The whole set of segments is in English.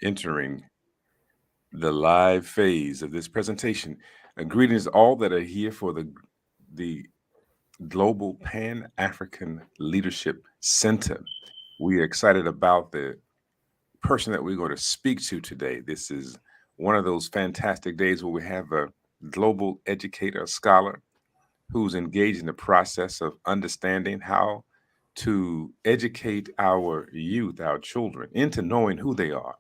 entering the live phase of this presentation. Greetings to all that are here for the Global Pan-African Leadership Center. We are excited about the person that we're going to speak to today. This is one of those fantastic days where we have a global educator, a scholar, who's engaged in the process of understanding how to educate our youth, our children, into knowing who they are.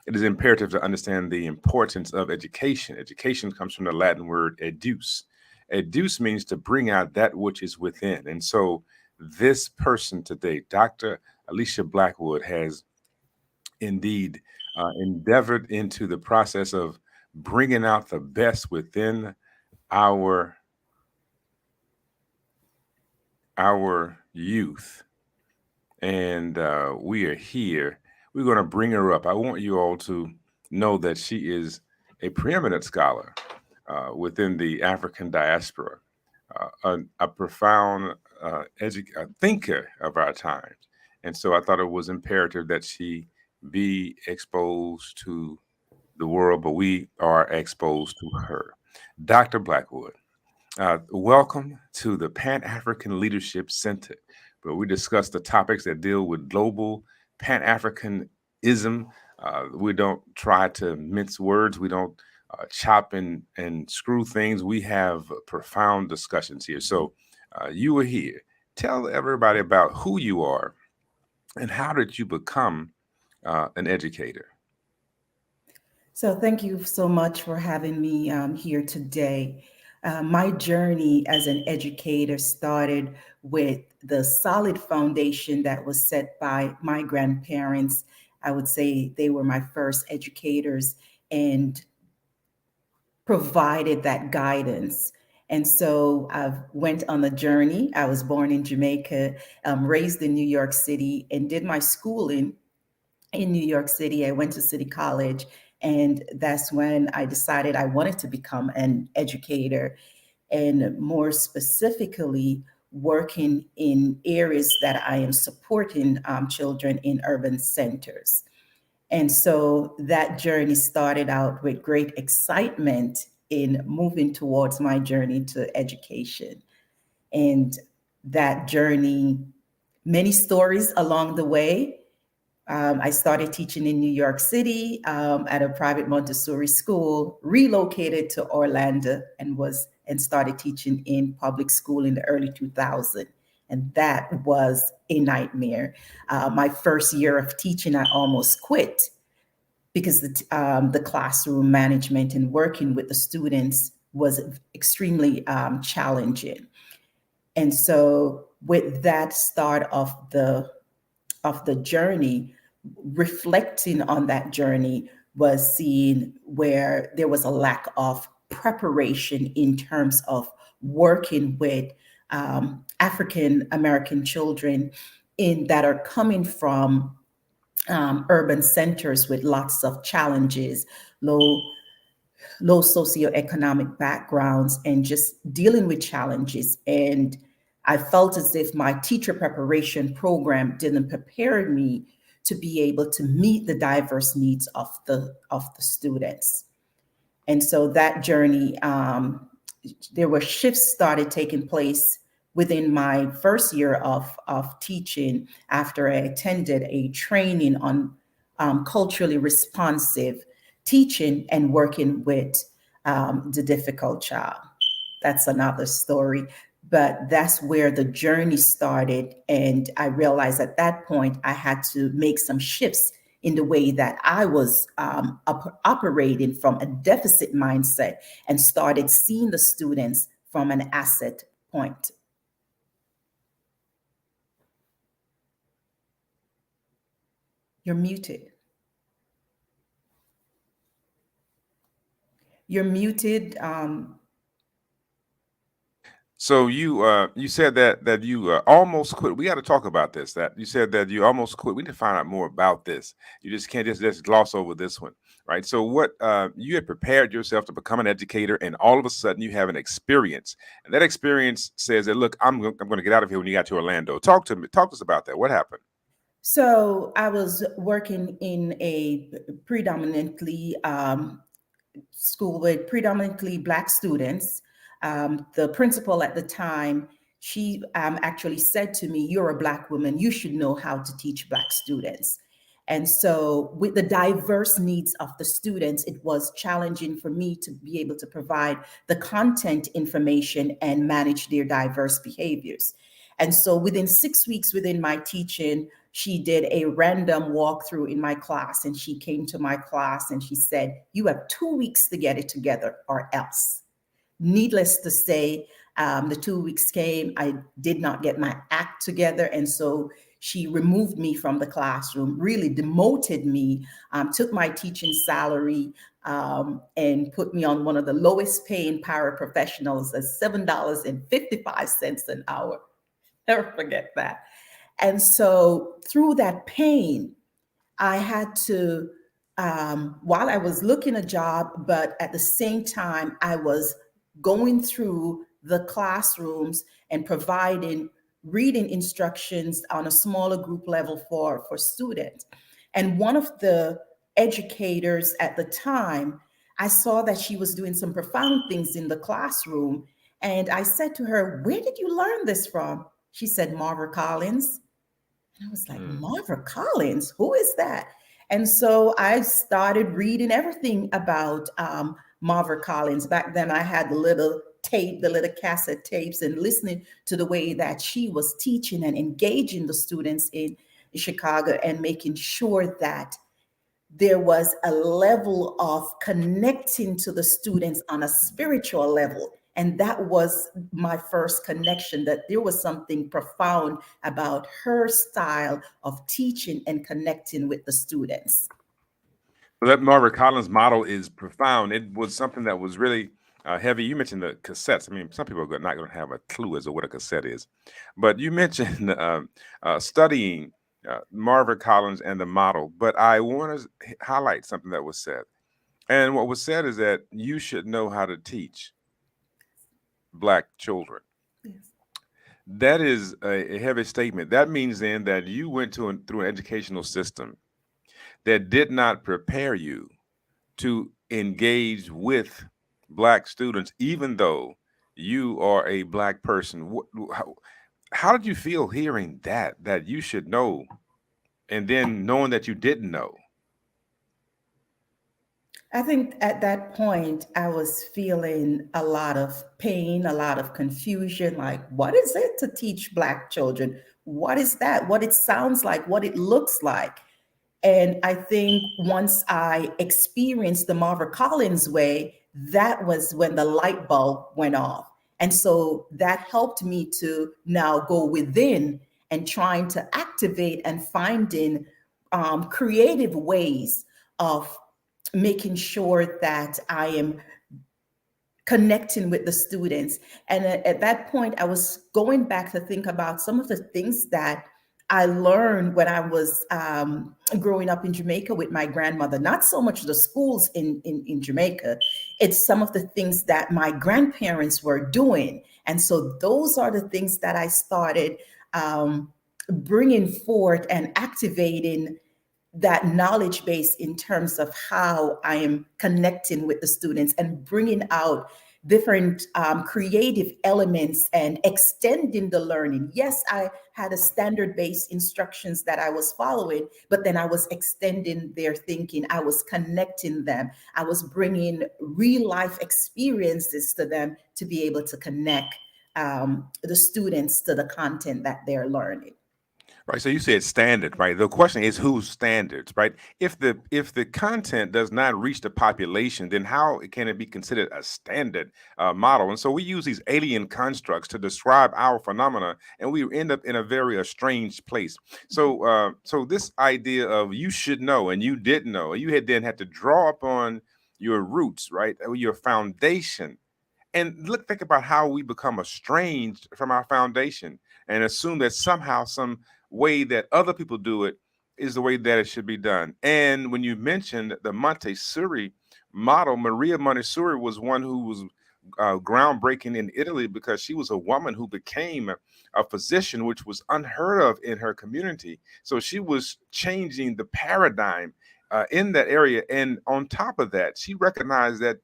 It is imperative to understand the importance of education. Education comes from the Latin word educe. Educe means to bring out that which is within. And so this person today, Dr. Alecia Blackwood, has indeed endeavored into the process of bringing out the best within our youth. And we are here. We're going to bring her up. I want you all to know that she is a preeminent scholar within the African diaspora, a profound a thinker of our times. And so I thought it was imperative that she be exposed to the world, but we are exposed to her. Dr. Blackwood, welcome to the Pan-African Leadership Center, where we discuss the topics that deal with global Pan-Africanism. We don't try to mince words. We don't chop and screw things. We have profound discussions here. So you are here. Tell everybody about who you are and how did you become an educator? So thank you so much for having me here today. My journey as an educator started with the solid foundation that was set by my grandparents. I would say they were my first educators and provided that guidance. And so I went on the journey. I was born in Jamaica, raised in New York City, and did my schooling in New York City. I went to City College, and that's when I decided I wanted to become an educator, and more specifically, working in areas that I am supporting children in urban centers. And so that journey started out with great excitement in moving towards my journey to education. And that journey, many stories along the way. I started teaching in New York City at a private Montessori school, relocated to Orlando, and started teaching in public school in the early 2000s. And that was a nightmare. My first year of teaching, I almost quit because the classroom management and working with the students was extremely challenging. And so, with that start of the journey, reflecting on that journey was seeing where there was a lack of preparation in terms of working with African American children in that are coming from urban centers with lots of challenges, low socioeconomic backgrounds, and just dealing with challenges. And I felt as if my teacher preparation program didn't prepare me to be able to meet the diverse needs of the students. And so that journey, there were shifts started taking place within my first year of teaching after I attended a training on culturally responsive teaching and working with the difficult child. That's another story. But that's where the journey started. And I realized at that point I had to make some shifts in the way that I was operating from a deficit mindset and started seeing the students from an asset point. You're muted. You're muted. So you said that you almost quit. We got to talk about this. That you said that you almost quit. We need to find out more about this. You just can't just gloss over this one, right? So what you had prepared yourself to become an educator, and all of a sudden you have an experience, and that experience says that look, I'm going to get out of here when you got to Orlando. Talk to us about that. What happened? So I was working in a predominantly school with predominantly Black students. The principal at the time, she actually said to me, "You're a Black woman. You should know how to teach Black students." And so, with the diverse needs of the students, it was challenging for me to be able to provide the content information and manage their diverse behaviors. And so, within 6 weeks within my teaching, she did a random walkthrough in my class, and she came to my class and she said, "You have 2 weeks to get it together or else." Needless to say, the 2 weeks came. I did not get my act together. And so she removed me from the classroom, really demoted me, took my teaching salary, and put me on one of the lowest paying paraprofessionals at $7.55 an hour. Never forget that. And so through that pain, I had to, while I was looking a job, but at the same time, I was going through the classrooms and providing reading instructions on a smaller group level for students. And one of the educators at the time, I saw that she was doing some profound things in the classroom. And I said to her, "Where did you learn this from?" She said, "Marva Collins." And I was like, Mm. "Marva Collins, who is that?" And so I started reading everything about Marva Collins. Back then, I had the little tape, the little cassette tapes, and listening to the way that she was teaching and engaging the students in Chicago and making sure that there was a level of connecting to the students on a spiritual level. And that was my first connection, that there was something profound about her style of teaching and connecting with the students. Well, that Margaret Collins model is profound. It was something that was really heavy. You mentioned the cassettes. I mean, some people are not going to have a clue as to what a cassette is, but you mentioned studying Margaret Collins and the model. But I want to highlight something that was said. And what was said is that you should know how to teach Black children. Yes. That is a heavy statement. That means then that you went through an educational system that did not prepare you to engage with Black students, even though you are a Black person. How did you feel hearing that you should know, and then knowing that you didn't know? I think at that point, I was feeling a lot of pain, a lot of confusion. Like, what is it to teach Black children? What is that? What it sounds like, what it looks like. And I think once I experienced the Marva Collins way, that was when the light bulb went off. And so that helped me to now go within and trying to activate and finding creative ways of making sure that I am connecting with the students. And at that point, I was going back to think about some of the things that I learned when I was growing up in Jamaica with my grandmother. Not so much the schools in Jamaica, it's some of the things that my grandparents were doing. And so those are the things that I started bringing forth and activating that knowledge base in terms of how I am connecting with the students and bringing out different creative elements and extending the learning. Yes, I had a standard based instructions that I was following, but then I was extending their thinking. I was connecting them. I was bringing real life experiences to them to be able to connect the students to the content that they're learning. Right. So you said standard, right? The question is whose standards, right? If the content does not reach the population, then how can it be considered a standard model? And so we use these alien constructs to describe our phenomena, and we end up in a very strange place. So this idea of you should know and you didn't know, you had then had to draw upon your roots, right? Your foundation, and think about how we become estranged from our foundation and assume that somehow some way that other people do it is the way that it should be done. And when you mentioned the Montessori model, Maria Montessori was one who was groundbreaking in Italy because she was a woman who became a physician, which was unheard of in her community. So she was changing the paradigm in that area. And on top of that, she recognized that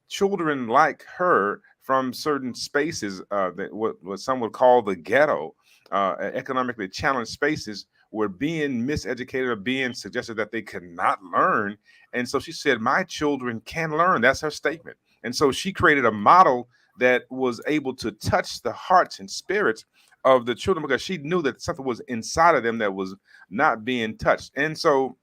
children like her from certain spaces, that what some would call the ghetto, economically challenged spaces, were being miseducated or being suggested that they could not learn. And so she said, my children can learn. That's her statement. And so she created a model that was able to touch the hearts and spirits of the children because she knew that something was inside of them that was not being touched. And so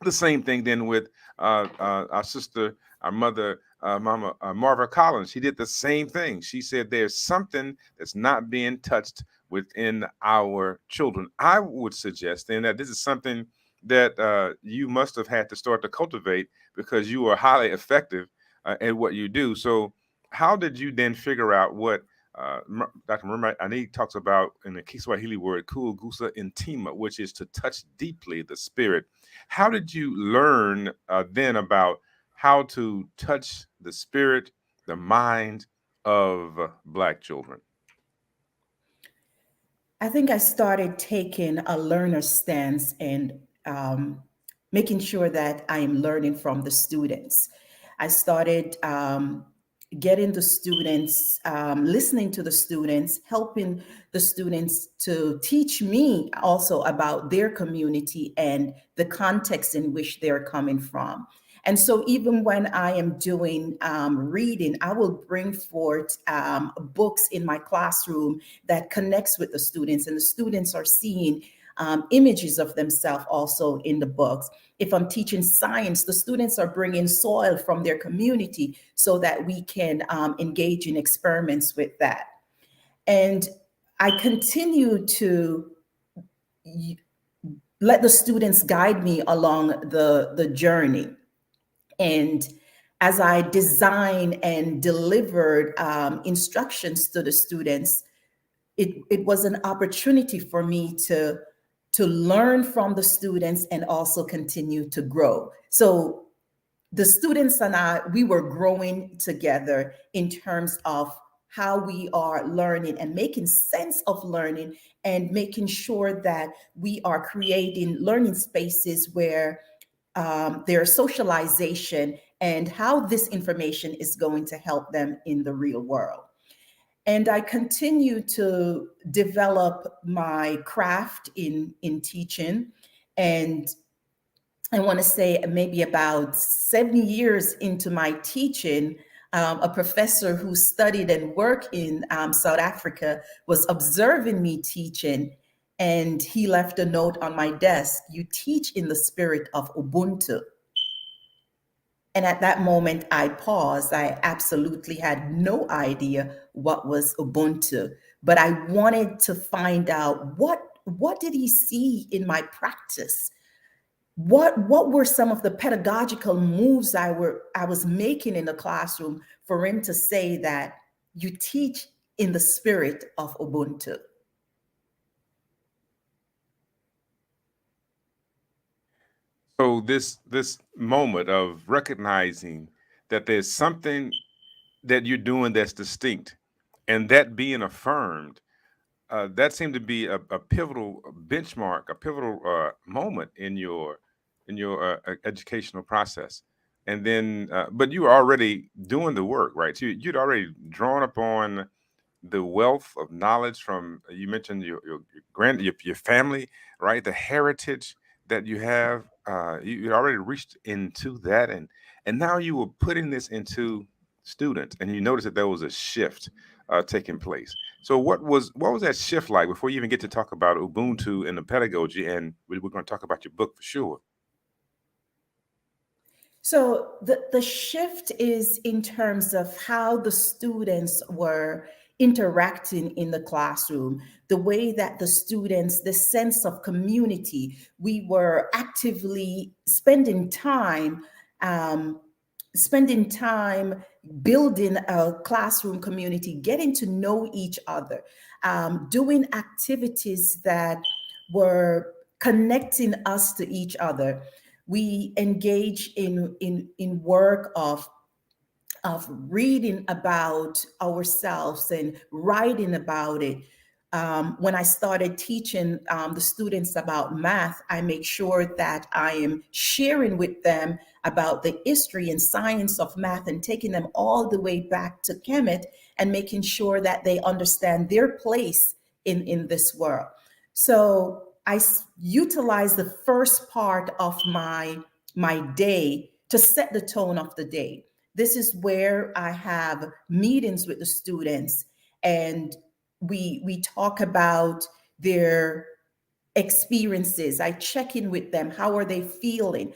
the same thing then with our sister, our mother, Mama Marva Collins. She did the same thing. She said there's something that's not being touched within our children. I would suggest then that this is something that you must have had to start to cultivate because you are highly effective at what you do. So how did you then figure out what Dr. Murray Ani talks about in the Kiswahili word kugusa intima, which is to touch deeply the spirit? How did you learn then about how to touch the spirit, the mind of Black children? I think I started taking a learner stance and making sure that I am learning from the students. I started getting the students, listening to the students, helping the students to teach me also about their community and the context in which they're coming from. And so, even when I am doing reading, I will bring forth books in my classroom that connects with the students, and the students are seeing images of themselves also in the books. If I'm teaching science, the students are bringing soil from their community so that we can engage in experiments with that. And I continue to let the students guide me along the journey. And as I designed and delivered instructions to the students, it was an opportunity for me to learn from the students and also continue to grow. So the students and I, we were growing together in terms of how we are learning and making sense of learning and making sure that we are creating learning spaces where their socialization and how this information is going to help them in the real world. And I continue to develop my craft in teaching. And I want to say maybe about 7 years into my teaching, a professor who studied and worked in South Africa was observing me teaching, and he left a note on my desk: "You teach in the spirit of Ubuntu." And at that moment, I paused. I absolutely had no idea what was Ubuntu, but I wanted to find out what did he see in my practice? What were some of the pedagogical moves I was making in the classroom for him to say that you teach in the spirit of Ubuntu? So this moment of recognizing that there's something that you're doing that's distinct and that being affirmed, that seemed to be a pivotal benchmark, a pivotal moment in your educational process. And then, but you were already doing the work, right? So you'd already drawn upon the wealth of knowledge from, you mentioned your family, right? The heritage that you have. You already reached into that, and now you were putting this into students, and you noticed that there was a shift taking place. So what was that shift like before you even get to talk about Ubuntu and the pedagogy? And we're going to talk about your book for sure. So the shift is in terms of how the students were interacting in the classroom, the way that the students, the sense of community, we were actively um, spending time building a classroom community, getting to know each other, doing activities that were connecting us to each other. We engage in work of of reading about ourselves and writing about it. When I started teaching the students about math, I make sure that I am sharing with them about the history and science of math and taking them all the way back to Kemet and making sure that they understand their place in this world. So utilize the first part of my day to set the tone of the day. This is where I have meetings with the students, and we talk about their experiences. I check in with them. How are they feeling?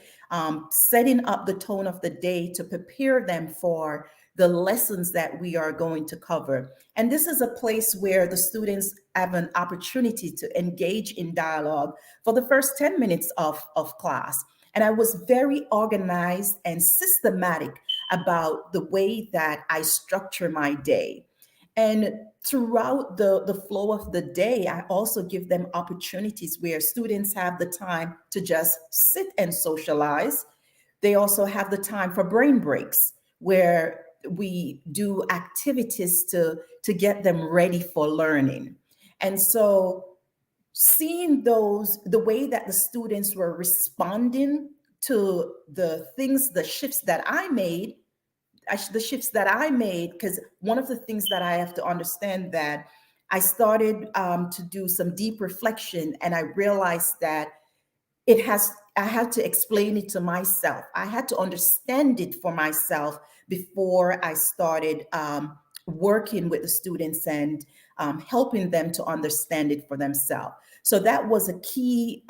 Setting up the tone of the day to prepare them for the lessons that we are going to cover. And this is a place where the students have an opportunity to engage in dialogue for the first 10 minutes of class. And I was very organized and systematic about the way that I structure my day. And throughout the flow of the day, I also give them opportunities where students have the time to just sit and socialize. They also have the time for brain breaks where we do activities to get them ready for learning. And so seeing the way that the students were responding to the things, the shifts that I made, because one of the things that I have to understand that I started to do some deep reflection, and I realized that I had to explain it to myself. I had to understand it for myself before I started working with the students and helping them to understand it for themselves. So that was a key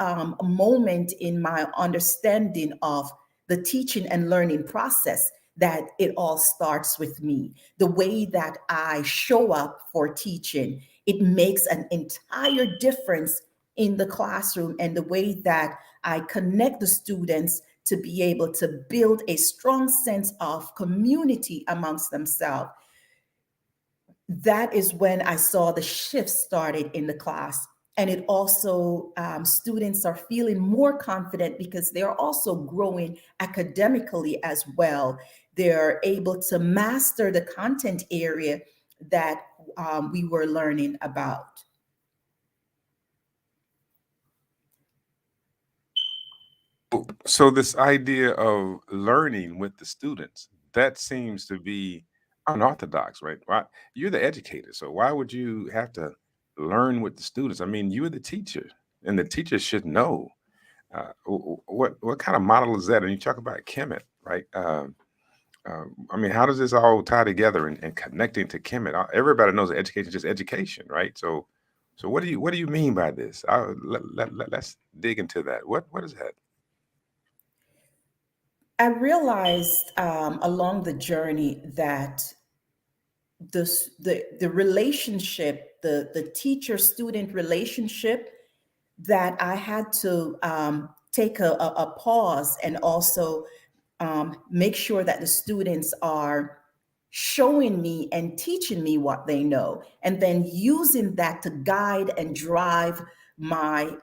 moment in my understanding of the teaching and learning process, that it all starts with me. The way that I show up for teaching, it makes an entire difference in the classroom, and the way that I connect the students to be able to build a strong sense of community amongst themselves. That is when I saw the shift started in the class. And it also, students are feeling more confident because they're also growing academically as well. They're able to master the content area that we were learning about. So this idea of learning with the students, that seems to be unorthodox, right? Why you're the educator, so why would you have to learn with the students? I mean, you're the teacher, and the teacher should know. What kind of model is that? And you talk about Kemet, right? I mean, how does this all tie together and connecting to Kemet? Everybody knows that education is just education, right? So what do you mean by this? Let's dig into that. What is that? I realized along the journey that the relationship, the teacher student relationship, that I had to take a pause and also make sure that the students are showing me and teaching me what they know, and then using that to guide and drive my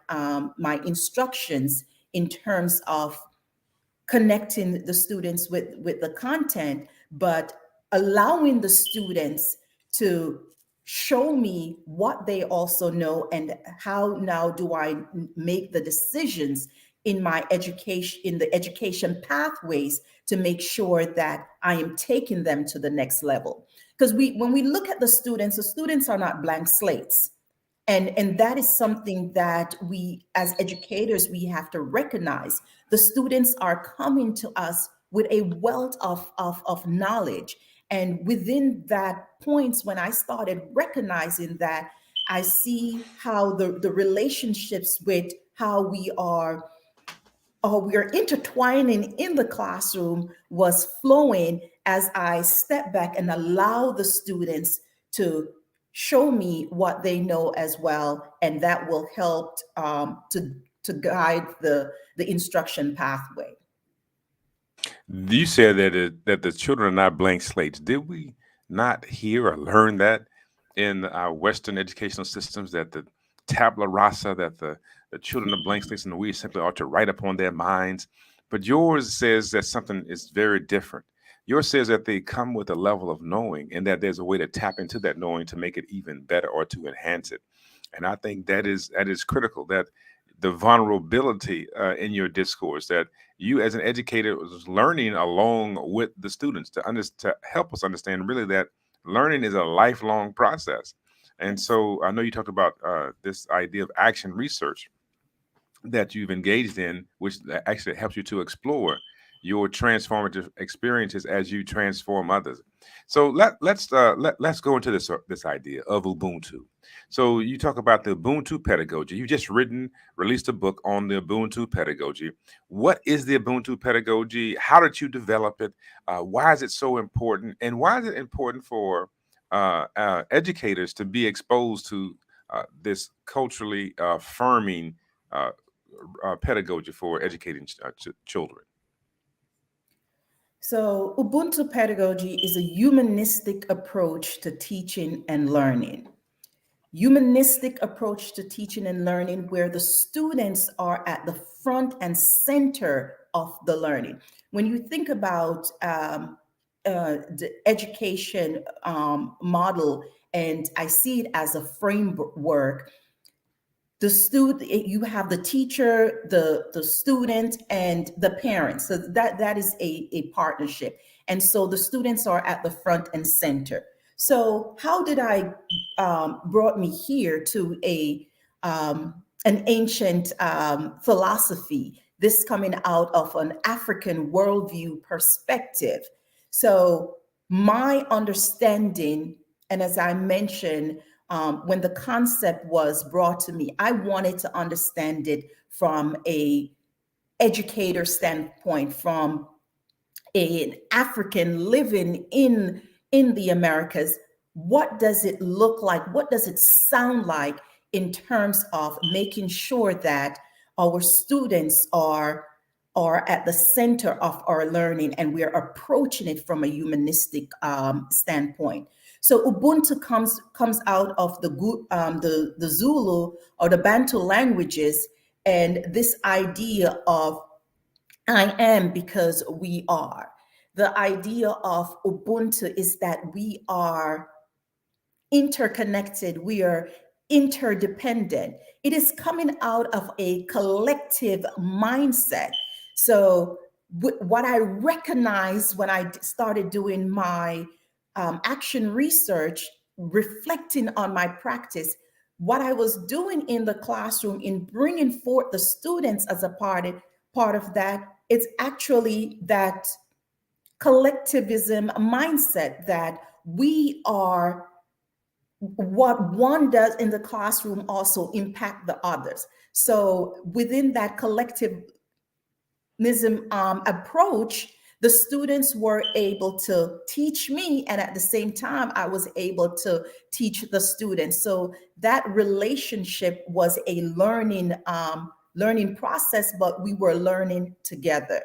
instructions in terms of connecting the students with the content, but allowing the students to show me what they also know, and how now do I make the decisions in my education, in the education pathways, to make sure that I am taking them to the next level. Because when we look at the students are not blank slates. And that is something that we as educators, we have to recognize. The students are coming to us with a wealth of knowledge. And within that points, when I started recognizing that, I see how the relationships with how we are intertwining in the classroom was flowing, as I step back and allow the students to show me what they know as well, and that will help to guide the instruction pathway. You said that the children are not blank slates. Did we not hear or learn that in our Western educational systems, that the tabula rasa, that the children are blank slates and we simply ought to write upon their minds? But yours says that something is very different. Yours says that they come with a level of knowing and that there's a way to tap into that knowing to make it even better or to enhance it. And I think that is critical, that the vulnerability in your discourse, that you as an educator was learning along with the students to help us understand really that learning is a lifelong process. And Yes. so I know you talked about this idea of action research that you've engaged in, which actually helps you to explore your transformative experiences as you transform others. So let's go into this idea of Ubuntu. So you talk about the Ubuntu pedagogy. You just released a book on the Ubuntu pedagogy. What is the Ubuntu pedagogy? How did you develop it? Why is it so important? And why is it important for educators to be exposed to this culturally affirming uh, pedagogy for educating children? So, Ubuntu pedagogy is a humanistic approach to teaching and learning. Humanistic approach to teaching and learning where the students are at the front and center of the learning. When you think about the education model, and I see it as a framework, the student, you have the teacher, the student, and the parents. So that is a partnership, and so the students are at the front and center. So how did I brought me here to a an ancient philosophy, this coming out of an African worldview perspective. So my understanding, and as I mentioned, when the concept was brought to me, I wanted to understand it from a educator standpoint, from an African living in the Americas. What does it look like? What does it sound like in terms of making sure that our students are at the center of our learning and we are approaching it from a humanistic standpoint? So Ubuntu comes out of the Zulu or the Bantu languages, and this idea of I am because we are. The idea of Ubuntu is that we are interconnected, we are interdependent. It is coming out of a collective mindset. So, what I recognized when I started doing my action research, reflecting on my practice, what I was doing in the classroom in bringing forth the students as a part of that, it's actually that collectivism mindset that we are what one does in the classroom also impact the others. So within that collectivism approach, the students were able to teach me, and at the same time I was able to teach the students. So that relationship was a learning process, but we were learning together.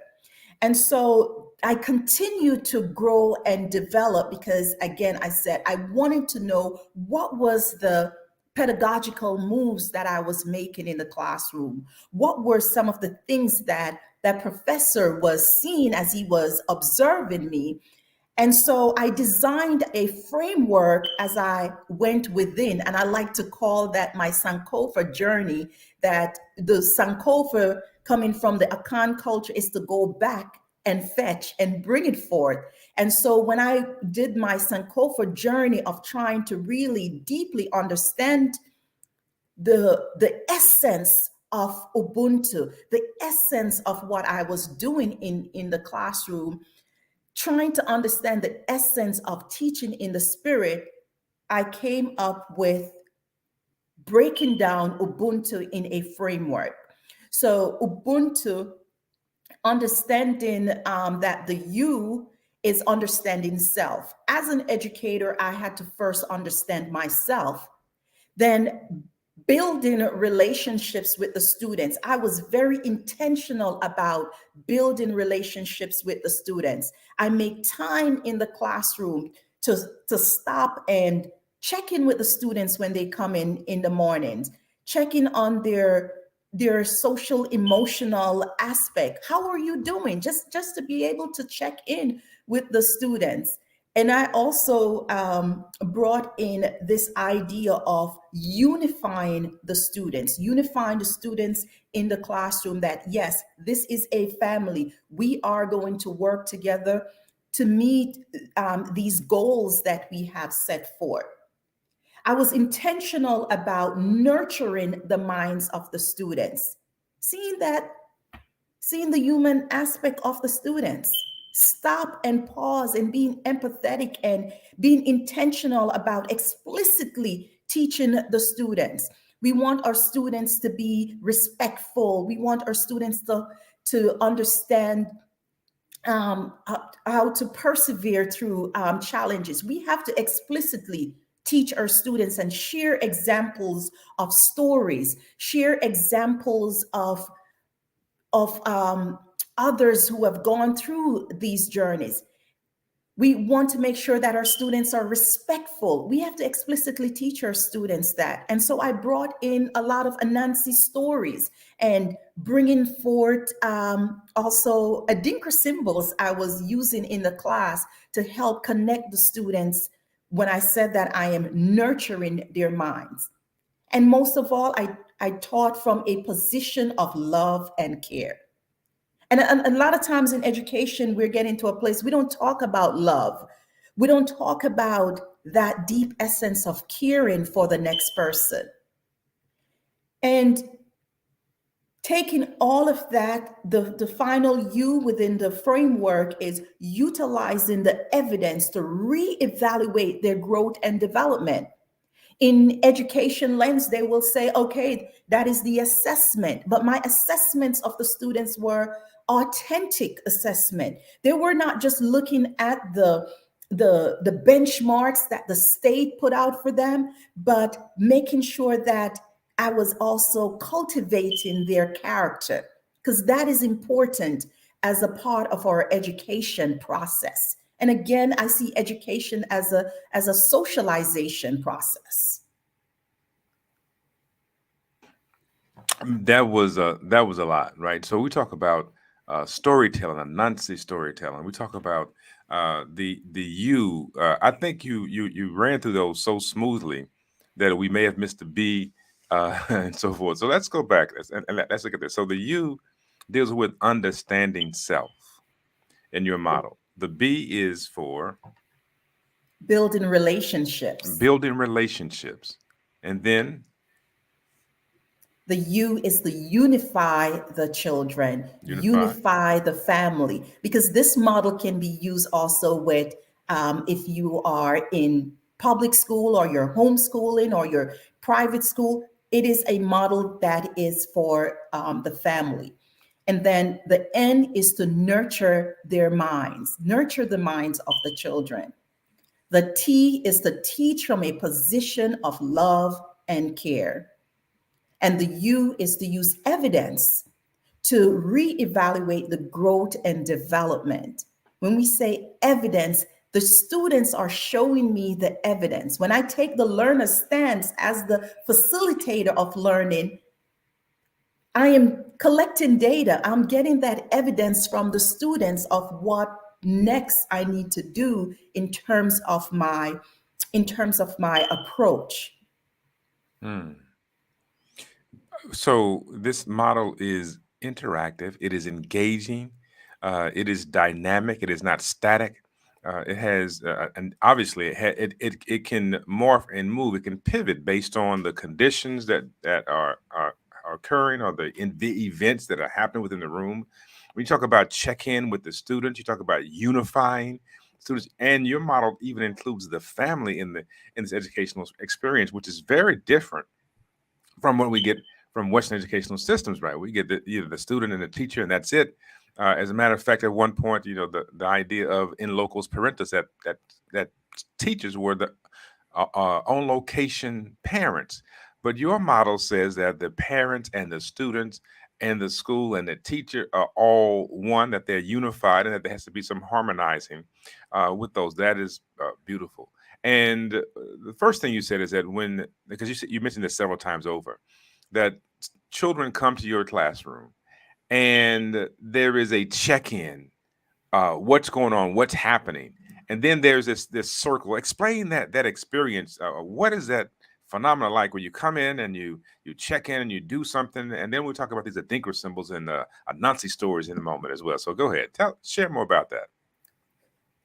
And so I continued to grow and develop because, again, I said I wanted to know what was the pedagogical moves that I was making in the classroom. What were some of the things that that professor was seeing as he was observing me? And so I designed a framework as I went within, and I like to call that my Sankofa journey. That the Sankofa coming from the Akan culture is to go back and fetch and bring it forth. And so when I did my Sankofa journey of trying to really deeply understand the essence of Ubuntu, the essence of what I was doing in the classroom, trying to understand the essence of teaching in the spirit, I came up with breaking down Ubuntu in a framework. So, Ubuntu, understanding that the you is understanding self. As an educator, I had to first understand myself, then building relationships with the students. I was very intentional about building relationships with the students. I make time in the classroom to stop and check in with the students when they come in the mornings, checking on their their social emotional aspect. How are you doing? Just to be able to check in with the students. And I also brought in this idea of unifying the students in the classroom, that yes, this is a family. We are going to work together to meet these goals that we have set forth. I was intentional about nurturing the minds of the students, seeing that, seeing the human aspect of the students. Stop and pause and being empathetic and being intentional about explicitly teaching the students. We want our students to be respectful. We want our students to understand how to persevere through challenges. We have to explicitly teach our students and share examples of stories, share examples of others who have gone through these journeys. We want to make sure that our students are respectful. We have to explicitly teach our students that. And so I brought in a lot of Anansi stories and bringing forth also Adinkra symbols I was using in the class to help connect the students when I said that I am nurturing their minds. And most of all, I taught from a position of love and care. And a lot of times in education, we're getting to a place we don't talk about love. We don't talk about that deep essence of caring for the next person. And taking all of that, the final U within the framework is utilizing the evidence to reevaluate their growth and development. In education lens, they will say, okay, that is the assessment. But my assessments of the students were authentic assessment. They were not just looking at the benchmarks that the state put out for them, but making sure that I was also cultivating their character, because that is important as a part of our education process. And again, I see education as a socialization process. That was a lot, right? So we talk about storytelling, a Nancy storytelling. We talk about the you. I think you ran through those so smoothly that we may have missed the B and so forth. So let's go back and let's look at this. So the you deals with understanding self in your model. The B is for Building relationships. building relationships, and then The U is to unify the children, unify. unify the family, because this model can be used also with if you are in public school or you're homeschooling or your private school. It is a model that is for the family. And then the N is to nurture the minds of the children. The T is to teach from a position of love and care. And the U is to use evidence to reevaluate the growth and development. When we say evidence, the students are showing me the evidence. When I take the learner stance as the facilitator of learning, I am collecting data. I'm getting that evidence from the students of what next I need to do in terms of my approach. Hmm. So this model is interactive. It is engaging. It is dynamic. It is not static. It has, and obviously, it can morph and move. It can pivot based on the conditions that are occurring, or the events that are happening within the room. When you talk about check in with the students, you talk about unifying students, and your model even includes the family in this educational experience, which is very different from what we get from Western educational systems, right? We get either the student and the teacher, and that's it. As a matter of fact, at one point, the idea of in locos parentis, that teachers were the on location parents. But your model says that the parents and the students and the school and the teacher are all one, that they're unified, and that there has to be some harmonizing with those. That is beautiful. And the first thing you said is that because you mentioned this several times over, that children come to your classroom and there is a check-in, what's going on, what's happening, and then there's this circle. Explain that experience. What is that phenomena like when you come in and you check in and you do something, and then we'll talk about these Adinkra symbols and Anansi stories in a moment as well. So go ahead, share more about that.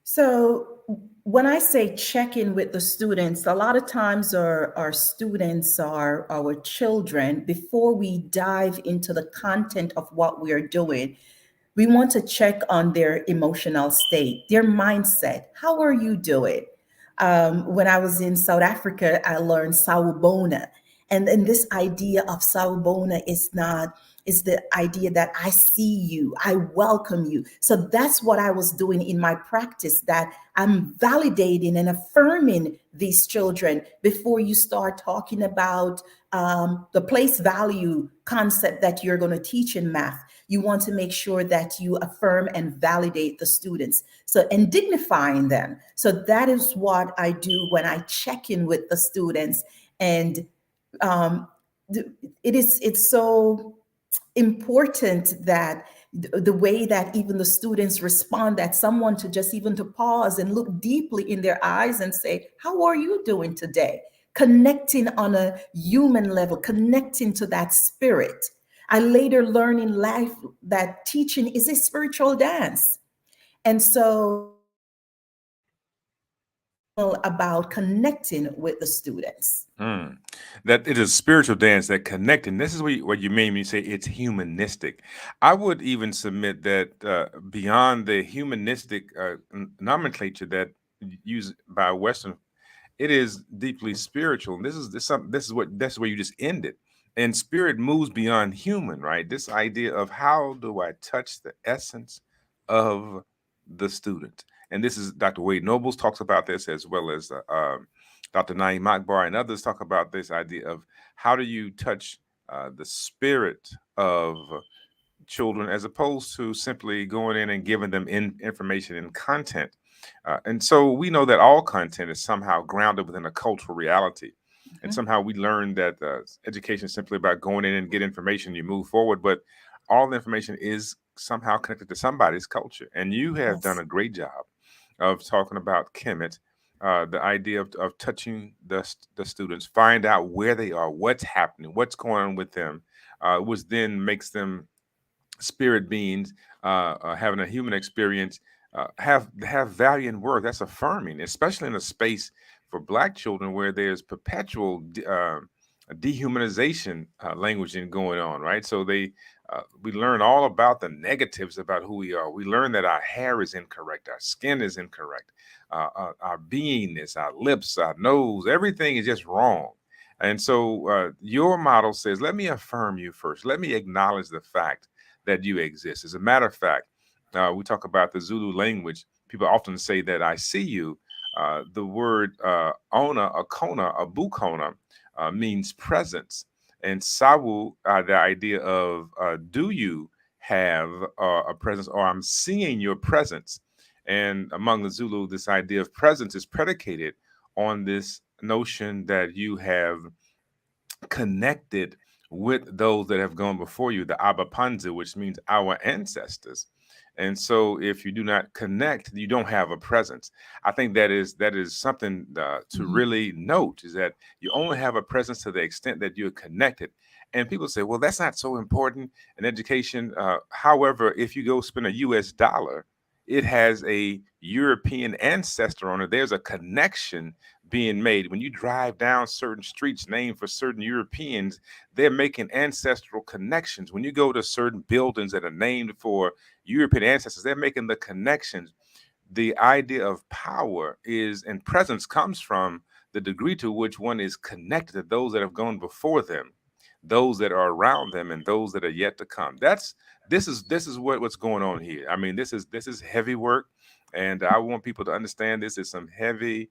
So when I say check in with the students, a lot of times our students are our children. Before we dive into the content of what we're doing, we want to check on their emotional state, their mindset. How are you doing? When I was in South Africa, I learned sawubona. And this idea of sawubona is the idea that I see you, I welcome you. So that's what I was doing in my practice, that I'm validating and affirming these children before you start talking about the place value concept that you're going to teach in math. You want to make sure that you affirm and validate the students. So, and dignifying them. So that is what I do when I check in with the students. And um, it's so important that the way that even the students respond, that someone to just even to pause and look deeply in their eyes and say, how are you doing today? Connecting on a human level, connecting to that spirit. I later learned in life that teaching is a spiritual dance. And so about connecting with the students. Mm. That it is spiritual dance that connecting. This is what you mean when you say it's humanistic. I would even submit that beyond the humanistic nomenclature that used by Western, it is deeply spiritual. And this is where you just ended. And spirit moves beyond human, right? This idea of how do I touch the essence of the student. And this is Dr. Wade Nobles talks about this, as well as Dr. Naeem Akbar and others talk about this idea of how do you touch the spirit of children, as opposed to simply going in and giving them information and content. And so we know that all content is somehow grounded within a cultural reality. And Mhm. somehow we learn that education is simply about going in and get information, you move forward. But all the information is somehow connected to somebody's culture. And you have done Yes. a great job of talking about Kemet, the idea of touching the students, find out where they are, what's happening, what's going on with them, which then makes them spirit beings, having a human experience, have value and worth. That's affirming, especially in a space for Black children where there's perpetual dehumanization languaging going on, right? So we learn all about the negatives about who we are. We learn that our hair is incorrect, our skin is incorrect, our beingness, our lips, our nose, everything is just wrong. And so your model says, let me affirm you first. Let me acknowledge the fact that you exist. As a matter of fact, we talk about the Zulu language. People often say that I see you. The word ona, akona, abukona means presence. And sawu, the idea of do you have a presence, or I'm seeing your presence. And among the Zulu, this idea of presence is predicated on this notion that you have connected with those that have gone before you, the Abapanza, which means our ancestors. And so if you do not connect, you don't have a presence. I think that is something to Mhm. really note, is that you only have a presence to the extent that you're connected. And people say, well, that's not so important in education. However, if you go spend a US dollar, it has a European ancestor on it. There's a connection being made. When you drive down certain streets named for certain Europeans, they're making ancestral connections. When you go to certain buildings that are named for European ancestors, they're making the connections. The idea of power is and presence comes from the degree to which one is connected to those that have gone before them, those that are around them, and those that are yet to come. This is what's going on here. I mean, this is heavy work, and I want people to understand this is some heavy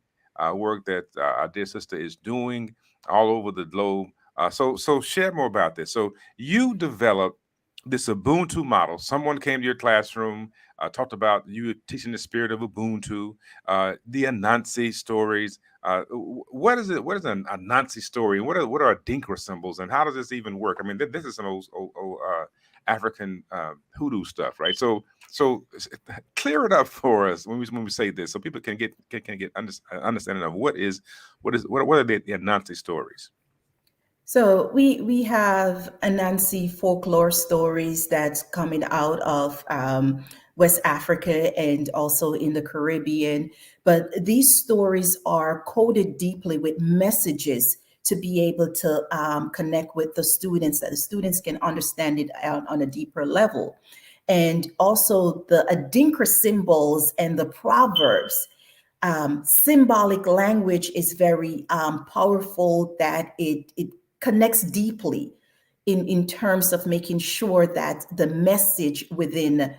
work that our dear sister is doing all over the globe. So share more about this. So you developed this Ubuntu model. Someone came to your classroom, talked about you teaching the spirit of Ubuntu, the Anansi stories. What is it? What is an Anansi story? What are Adinkra symbols, and how does this even work? I mean, this is some old African hoodoo stuff, right? So clear it up for us when we say this, so people can get understanding of what are the Anansi stories. So we have Anansi folklore stories that's coming out of West Africa and also in the Caribbean. But these stories are coded deeply with messages to be able to connect with the students, that the students can understand it on a deeper level. And also the Adinkra symbols and the proverbs, symbolic language is very powerful, that it connects deeply in terms of making sure that the message within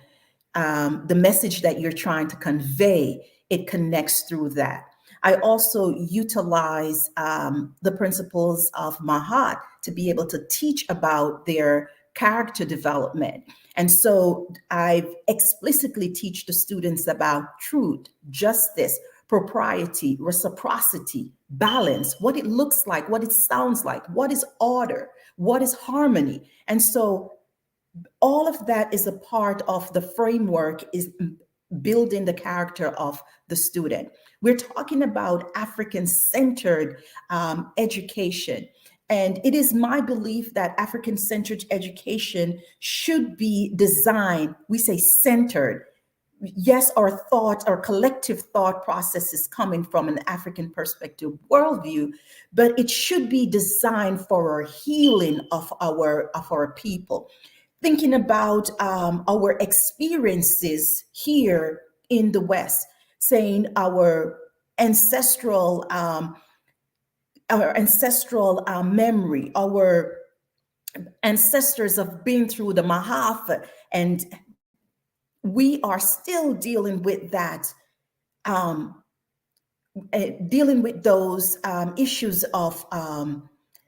the message that you're trying to convey, it connects through that. I also utilize the principles of Mahat to be able to teach about their character development. And so I explicitly teach the students about truth, justice, propriety, reciprocity, balance, what it looks like, what it sounds like, what is order, what is harmony. And so all of that is a part of the framework, is building the character of the student. We're talking about African centered education. And it is my belief that African centered education should be designed, we say centered. Yes, our collective thought process is coming from an African perspective worldview, but it should be designed for our healing of our people, thinking about our experiences here in the West, saying our ancestral memory, our ancestors have been through the Mahaf, and we are still dealing with that, dealing with those issues of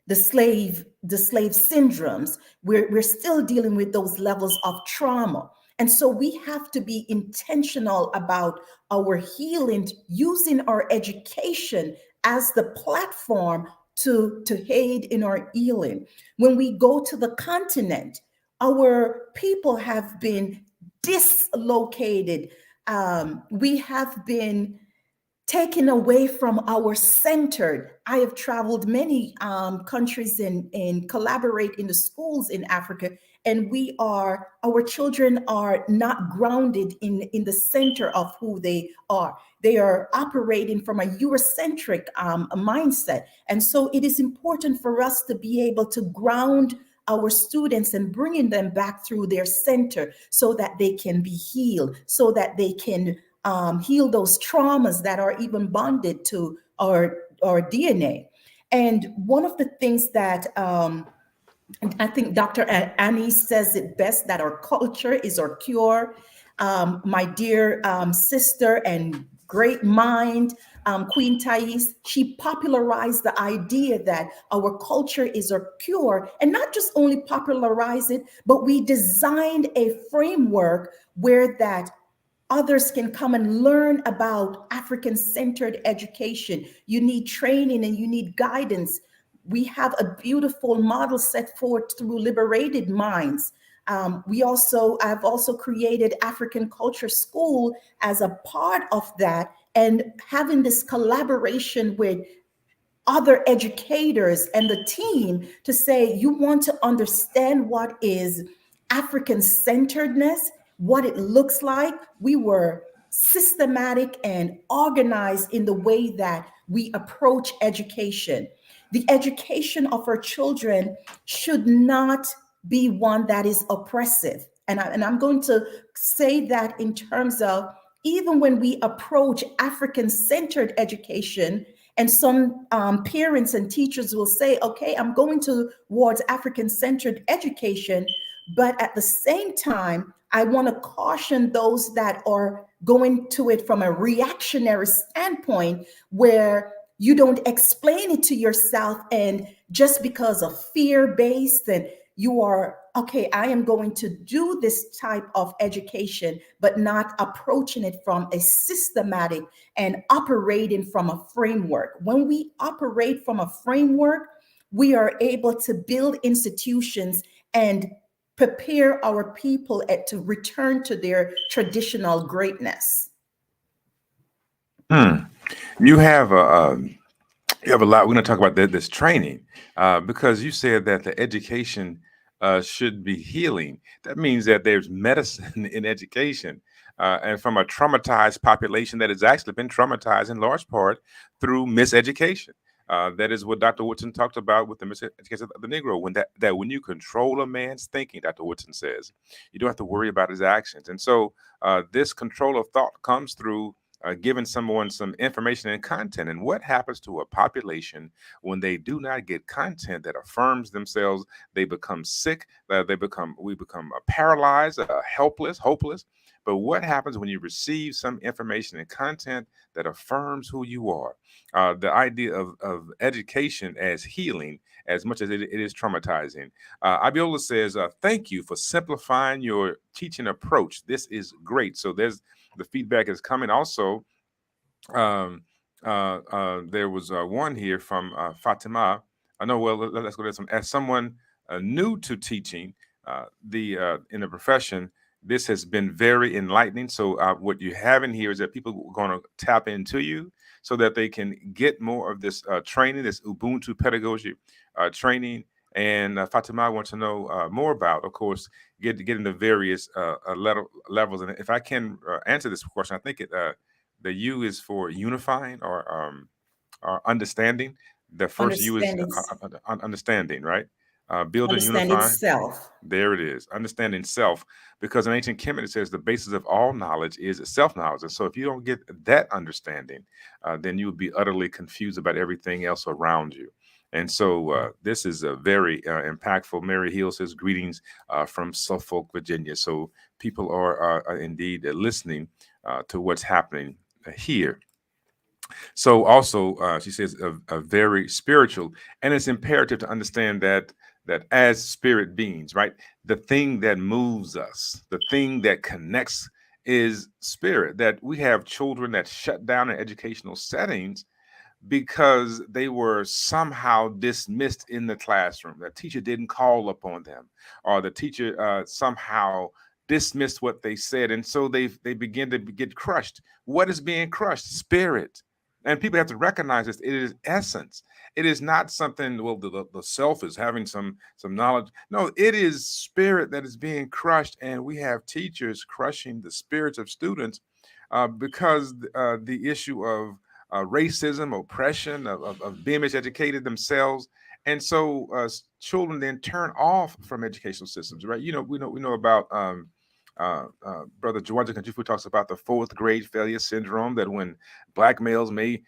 the slave syndromes. We're still dealing with those levels of trauma. And so we have to be intentional about our healing, using our education as the platform to aid in our healing. When we go to the continent, our people have been dislocated. We have been taken away from our centered. I have traveled many countries and collaborate in the schools in Africa, and our children are not grounded in the center of who they are. They are operating from a Eurocentric mindset. And so it is important for us to be able to ground our students and bringing them back through their center so that they can be healed, so that they can heal those traumas that are even bonded to our DNA. And one of the things that I think Dr. Annie says it best, that our culture is our cure. My dear sister and great mind, Queen Thais, she popularized the idea that our culture is our cure, and not just only popularize it, but we designed a framework where that others can come and learn about African centered education. You need training and you need guidance. We have a beautiful model set forth through Liberated Minds. I've also created African Culture School as a part of that, and having this collaboration with other educators and the team to say, you want to understand what is African centeredness, what it looks like. We were systematic and organized in the way that we approach education. The education of our children should not be one that is oppressive. And I'm going to say that in terms of, even when we approach African centered education, and some parents and teachers will say, okay, I'm going towards African centered education, but at the same time, I want to caution those that are going to it from a reactionary standpoint, where you don't explain it to yourself, and just because of fear based, and you are okay, I am going to do this type of education, but not approaching it from a systematic and operating from a framework. When we operate from a framework, we are able to build institutions and prepare our people to return to their traditional greatness. Hmm. You have you have a lot. We're going to talk about this training because you said that the education should be healing. That means that there's medicine in education. And from a traumatized population that has actually been traumatized in large part through miseducation. That is what Dr. Woodson talked about with the miseducation of the Negro. That when you control a man's thinking, Dr. Woodson says, you don't have to worry about his actions. And so this control of thought comes through giving someone some information and content. And what happens to a population when they do not get content that affirms themselves? They become sick. We become paralyzed, helpless, hopeless. But what happens when you receive some information and content that affirms who you are? The idea of education as healing, as much as it is traumatizing. Abiola says, "Thank you for simplifying your teaching approach. This is great." So there's the feedback is coming. Also, um, there was one here from Fatima. I know. Well, let's go to some. As someone new to teaching, the in the profession, this has been very enlightening. So, what you have in here is that people are going to tap into you so that they can get more of this training, this Ubuntu pedagogy training. And Fatima wants to know more about, of course, getting the various levels. And if I can answer this question, I think the U is for unifying or understanding. The first U is Understanding, understanding, right? Build and understanding unify. self. There it is, understanding self. Because in ancient Kemet it says the basis of all knowledge is self-knowledge. And so if you don't get that understanding, then you would be utterly confused about everything else around you. And so this is a very impactful. Mary Hill says, greetings from Suffolk, Virginia. So people are indeed listening to what's happening here. So also, she says, a very spiritual, and it's imperative to understand that as spirit beings, right, the thing that moves us, the thing that connects is spirit. That we have children that shut down in educational settings because they were somehow dismissed in the classroom. The teacher didn't call upon them, or the teacher somehow dismissed what they said, and so they begin to get crushed. What is being crushed? Spirit. And people have to recognize this. It is essence. It is not something. Well, the self is having some knowledge. No, it is spirit that is being crushed, and we have teachers crushing the spirits of students because the issue of racism, oppression, of being miseducated themselves, and so children then turn off from educational systems. Right? You know, we know about. Brother Georgia Kanjufu talks about the fourth grade failure syndrome. That when black males may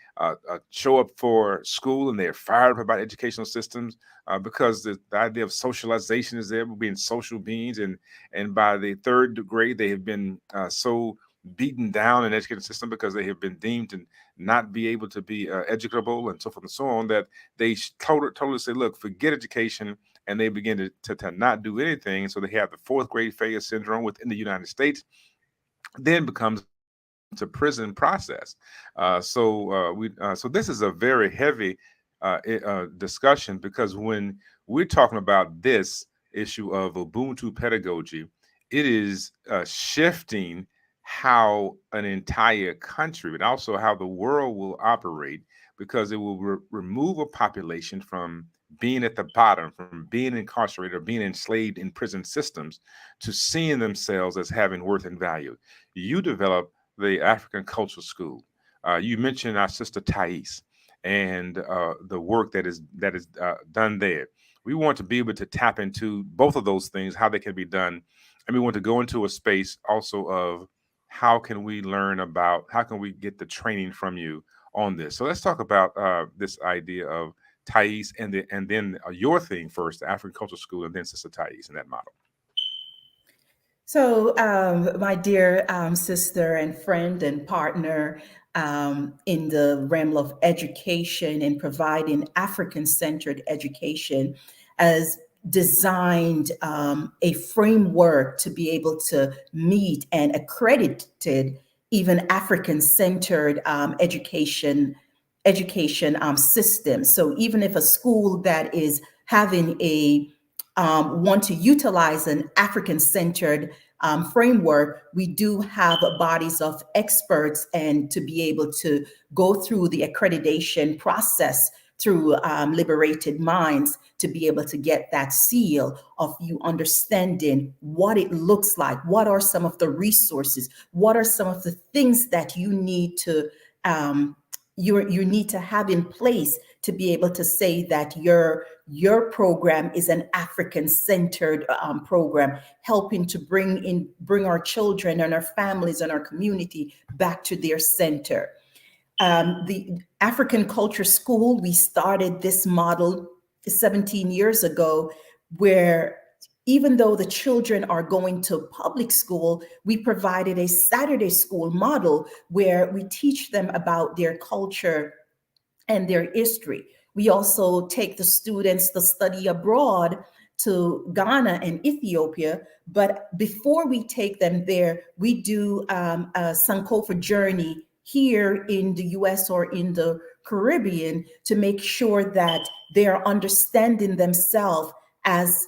show up for school and they're fired up about educational systems because the idea of socialization is there, being social beings, and by the third grade they have been so beaten down in the education system because they have been deemed to not be able to be educable and so forth and so on, that they totally say, look, forget education, and they begin to not do anything. So they have the fourth grade failure syndrome within the United States, then becomes a prison process. So this is a very heavy discussion, because when we're talking about this issue of Ubuntu pedagogy, it is shifting how an entire country, but also how the world will operate, because it will remove a population from being at the bottom, from being incarcerated or being enslaved in prison systems, to seeing themselves as having worth and value. You develop the African Cultural School. You mentioned our sister Thais and the work that is done there. We want to be able to tap into both of those things, how they can be done, and we want to go into a space also of how can we learn about, how can we get the training from you on this. So let's talk about this idea of Thais and then your thing first, the African Cultural School, and then Sister Thais and that model. So, my dear sister and friend and partner in the realm of education and providing African centered education, as designed a framework to be able to meet and accredited even African-centered education system. So even if a school that is having a want to utilize an African-centered framework, we do have bodies of experts and to be able to go through the accreditation process through Liberated Minds to be able to get that seal of you understanding what it looks like, what are some of the resources, what are some of the things that you need to you need to have in place to be able to say that your program is an African-centered program, helping to bring our children and our families and our community back to their center. The African Culture School, we started this model 17 years ago, where even though the children are going to public school, we provided a Saturday school model where we teach them about their culture and their history. We also take the students to study abroad to Ghana and Ethiopia. But before we take them there, we do a Sankofa journey here in the US or in the Caribbean to make sure that they are understanding themselves as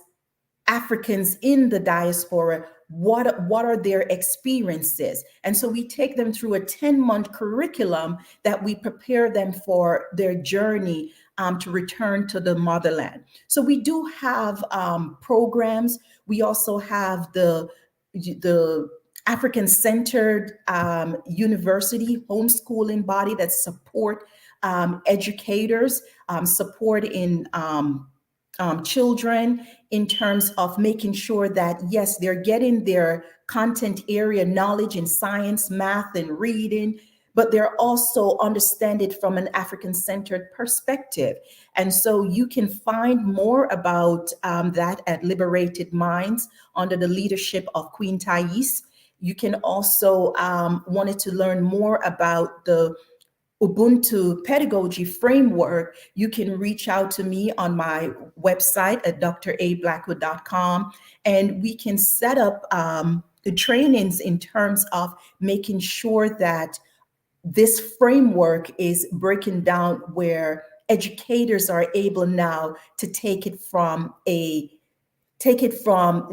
Africans in the diaspora, what are their experiences? And so we take them through a 10-month curriculum that we prepare them for their journey to return to the motherland. So we do have programs. We also have the African Centered University homeschooling body that support educators, support in children in terms of making sure that, yes, they're getting their content area knowledge in science, math, and reading, but they're also understand it from an African-centered perspective. And so you can find more about that at Liberated Minds under the leadership of Queen Thais. You can also wanted to learn more about the Ubuntu pedagogy framework. You can reach out to me on my website at drablackwood.com, and we can set up the trainings in terms of making sure that this framework is breaking down where educators are able now to take it from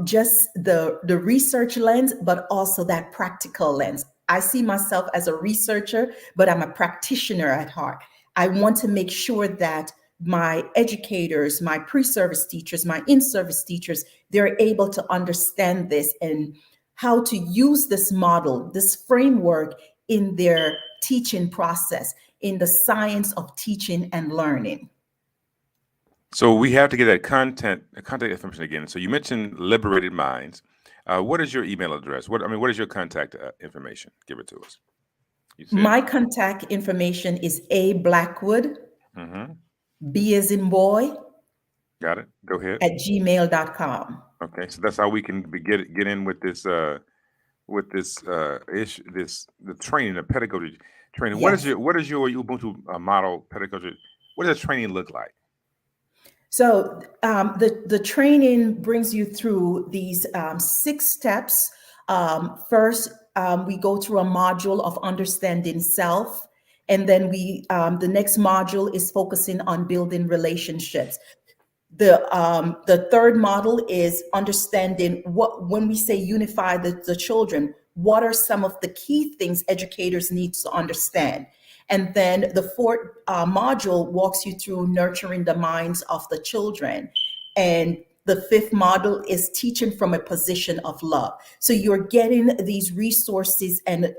just the research lens, but also that practical lens. I see myself as a researcher, but I'm a practitioner at heart. I want to make sure that my educators, my pre-service teachers, my in-service teachers, they're able to understand this and how to use this model, this framework in their teaching process, in the science of teaching and learning. So we have to get that contact information again. So you mentioned Liberated Minds. What is your email address? What is your contact information? Give it to us. My contact information is A Blackwood, B as in boy. Got it. Go ahead. At gmail.com. Okay, so that's how we can get in with this issue, the training, the pedagogy training. Yes. What is your Ubuntu model pedagogy? What does training look like? So the training brings you through these 6 steps. First, we go through a module of understanding self, and then the next module is focusing on building relationships. The third model is understanding when we say unify the children, what are some of the key things educators need to understand? And then the fourth module walks you through nurturing the minds of the children. And the fifth model is teaching from a position of love. So you're getting these resources and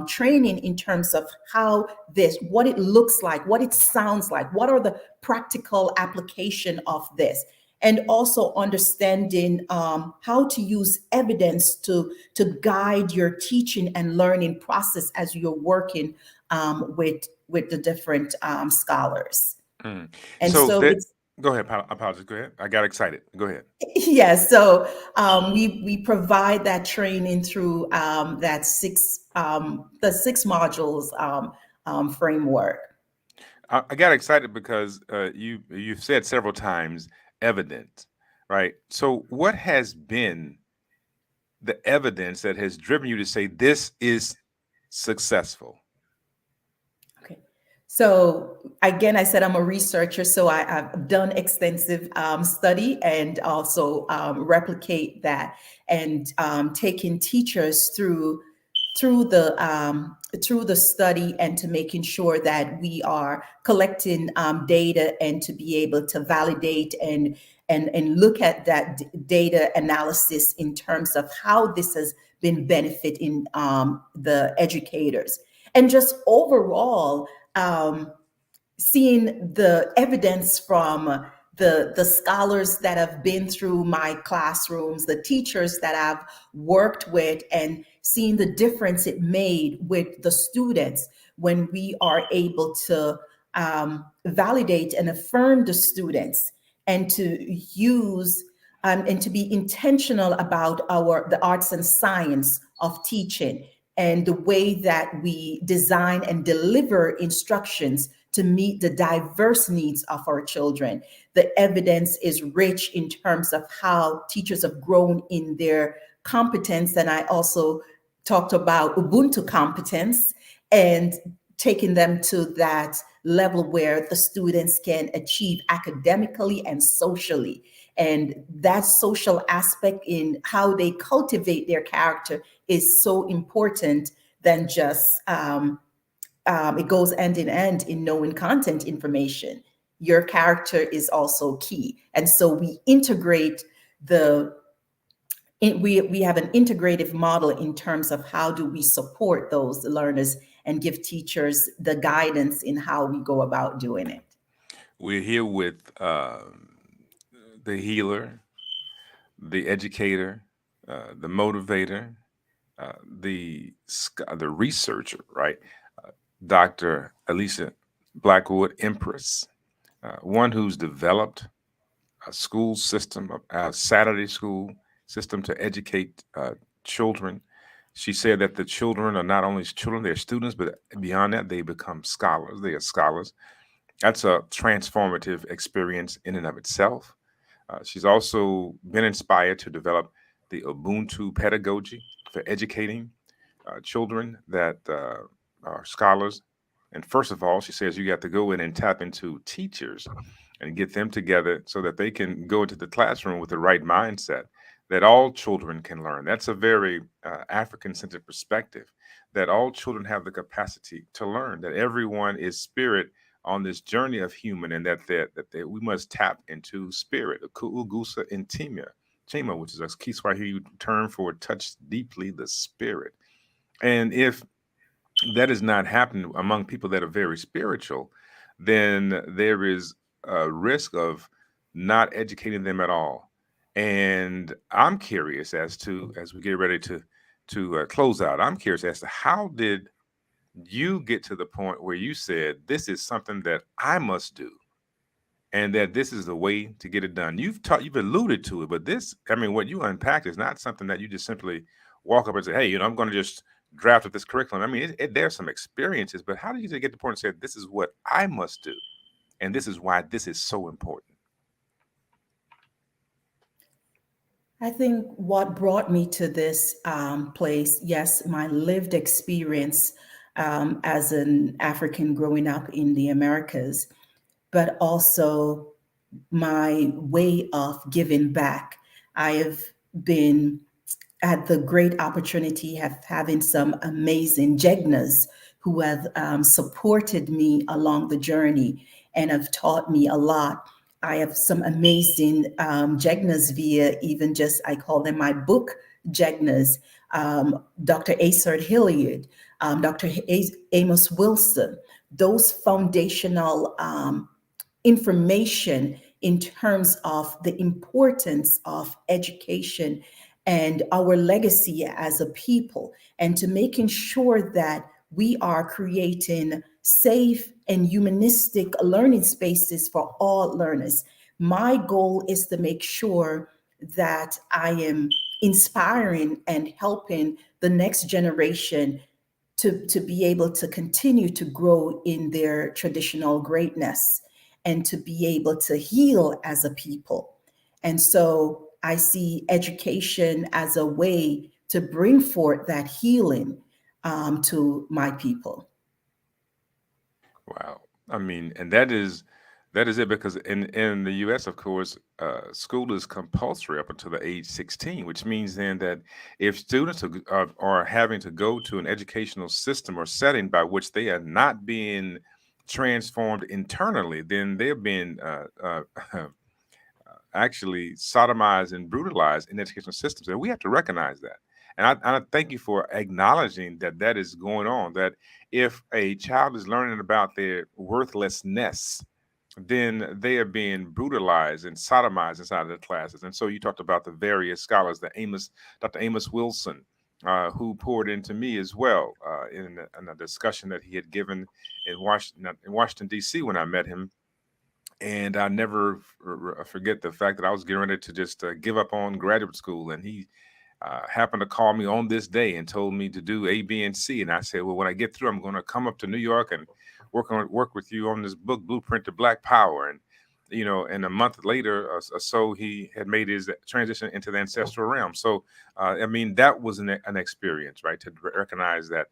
training in terms of what it looks like, what it sounds like, what are the practical application of this, and also understanding how to use evidence to guide your teaching and learning process as you're working with the different scholars. And so go ahead. I apologize. Go ahead. I got excited. Go ahead. Yeah. So we provide that training through the 6 modules framework. I got excited because you've said several times evidence. right? So, what has been the evidence that has driven you to say this is successful? Okay. So again, I said I'm a researcher, so I've done extensive study and also replicate that and taking teachers through through the study and to making sure that we are collecting data and to be able to validate and look at that data analysis in terms of how this has been benefiting the educators and just overall seeing the evidence from the scholars that have been through my classrooms, the teachers that I've worked with, and seeing the difference it made with the students when we are able to validate and affirm the students and to use and to be intentional about the arts and science of teaching and the way that we design and deliver instructions to meet the diverse needs of our children. The evidence is rich in terms of how teachers have grown in their competence. And I also talked about Ubuntu competence and taking them to that level where the students can achieve academically and socially. And that social aspect in how they cultivate their character is so important than just it goes hand in hand in knowing content information. Your character is also key. And so we integrate we have an integrative model in terms of how do we support those learners and give teachers the guidance in how we go about doing it. We're here with the healer, the educator, the motivator, the researcher, right? Dr. Alecia Blackwood, Empress, one who's developed a school system, a Saturday school system to educate children. She said that the children are not only children, they're students, but beyond that, they become scholars. They are scholars. That's a transformative experience in and of itself. She's also been inspired to develop the Ubuntu pedagogy for educating children that are scholars. And first of all, she says you got to go in and tap into teachers and get them together so that they can go into the classroom with the right mindset that all children can learn. That's a very African centered perspective, that all children have the capacity to learn, that everyone is spirit on this journey of human, and we must tap into spirit, kuugusa intima, chima, which is a Kiswahili term for touch deeply the spirit. And if that is not happening among people that are very spiritual, then there is a risk of not educating them at all. And I'm curious as to, as we get ready to close out, I'm curious as to how did you get to the point where you said this is something that I must do, and that this is the way to get it done. You've alluded to it, but this, I mean, what you unpacked is not something that you just simply walk up and say, hey, I'm going to just draft up this curriculum. I mean, there's some experiences, but how did you get to the point and say, this is what I must do, and this is why this is so important? I think what brought me to this place, yes, my lived experience as an African growing up in the Americas, but also my way of giving back. I have been had the great opportunity of having some amazing jegnas who have supported me along the journey and have taught me a lot. I have some amazing jegnas via even just, I call them my book jegnas, Dr. Asard Hilliard, Dr. Amos Wilson, those foundational information in terms of the importance of education and our legacy as a people, and to making sure that we are creating safe and humanistic learning spaces for all learners. My goal is to make sure that I am inspiring and helping the next generation to be able to continue to grow in their traditional greatness and to be able to heal as a people. And so I see education as a way to bring forth that healing to my people. Wow. I mean, and that is it, because in the U.S., of course, school is compulsory up until the age 16, which means then that if students are having to go to an educational system or setting by which they are not being transformed internally, then they're being actually sodomized and brutalized in educational systems, and we have to recognize that. And I thank you for acknowledging that that is going on. That if a child is learning about their worthlessness, then they are being brutalized and sodomized inside of the classes. And so you talked about the various scholars, Dr. Amos Wilson, who poured into me as well in a discussion that he had given in Washington D.C. when I met him. And I never forget the fact that I was getting ready to just give up on graduate school, and he happened to call me on this day and told me to do A, B, and C. And I said, well, when I get through, I'm going to come up to New York and work with you on this book, Blueprint to Black Power. And and a month later or so, he had made his transition into the ancestral realm. So, I mean, that was an experience, right? To recognize that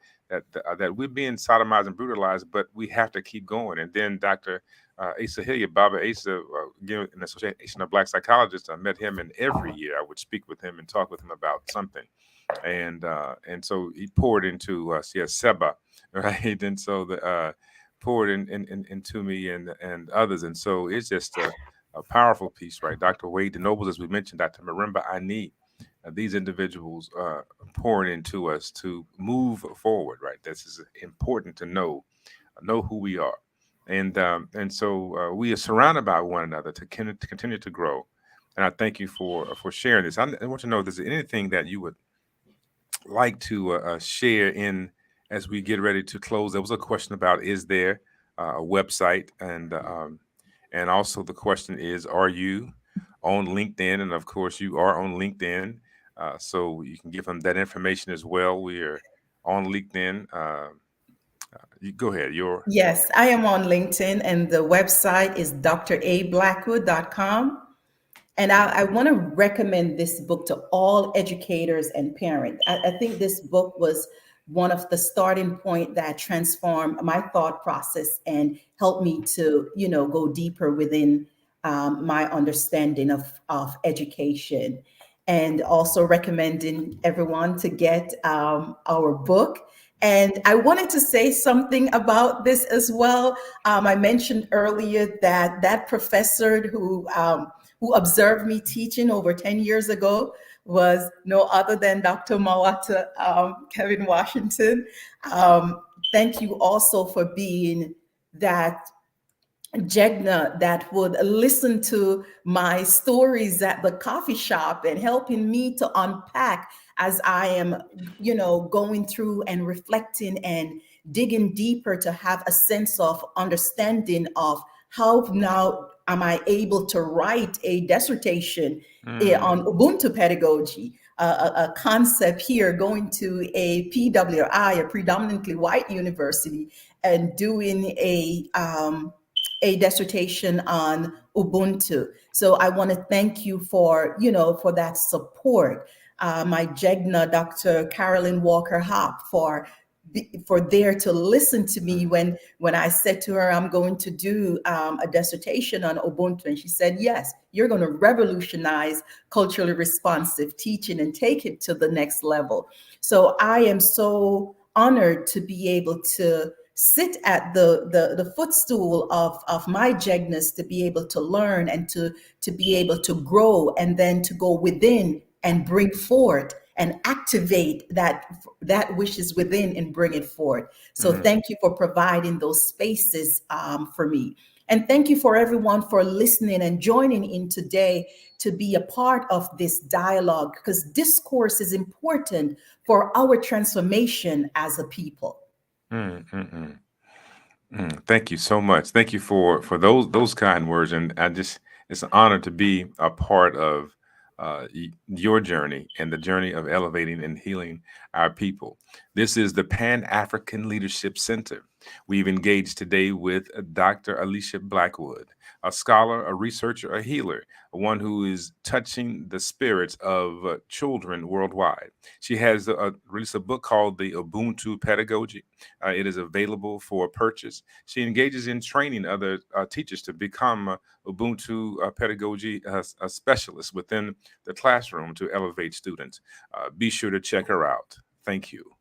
we're being sodomized and brutalized, but we have to keep going. And then Dr. Asa Hilliard, Baba Asa, again, an Association of Black Psychologists, I met him, and every year I would speak with him and talk with him about something. And so he poured into us, yes, Seba, right? And so the poured into me and others. And so it's just a powerful piece, right? Dr. Wade DeNobles, as we mentioned, Dr. Marimba Ani, these individuals pouring into us to move forward, right? This is important to know who we are. And so we are surrounded by one another to continue to grow. And I thank you for sharing this. I want to know if there's anything that you would like to share in as we get ready to close. There was a question about, is there a website, and also the question is, are you on LinkedIn? And of course, you are on LinkedIn, so you can give them that information as well. We are on LinkedIn. You go ahead. Yes, I am on LinkedIn, and the website is drablackwood.com. And I want to recommend this book to all educators and parents. I think this book was one of the starting point that transformed my thought process and helped me to, go deeper within my understanding of education. And also recommending everyone to get our book. And I wanted to say something about this as well. I mentioned earlier that professor who observed me teaching over 10 years ago was no other than Dr. Mwata Kevin Washington. Thank you also for being that Jegna that would listen to my stories at the coffee shop and helping me to unpack as I am, going through and reflecting and digging deeper to have a sense of understanding of how now am I able to write a dissertation on Mm, Ubuntu pedagogy, a concept here, going to a PWI, a predominantly white university, and doing a dissertation on Ubuntu. So I want to thank you for, for that support. My Jegna, Dr. Carolyn Walker Hop, for there to listen to me when I said to her, I'm going to do a dissertation on Ubuntu. And she said, yes, you're going to revolutionize culturally responsive teaching and take it to the next level. So I am so honored to be able to sit at the footstool of my Jegnas, to be able to learn and to be able to grow, and then to go within and bring forth and activate that which is within and bring it forth. So mm. thank you for providing those spaces for me. And thank you for everyone for listening and joining in today to be a part of this dialogue, because discourse is important for our transformation as a people. Mm, mm, mm. Thank you so much. Thank you for those kind words, and it's an honor to be a part of your journey and the journey of elevating and healing our people. This is the Pan African Leadership Center, We've engaged today with Dr. Alecia Blackwood, a scholar, a researcher, a healer, one who is touching the spirits of children worldwide. She has released a book called The Ubuntu Pedagogy. It is available for purchase. She engages in training other teachers to become Ubuntu pedagogy specialists within the classroom to elevate students. Be sure to check her out. Thank you.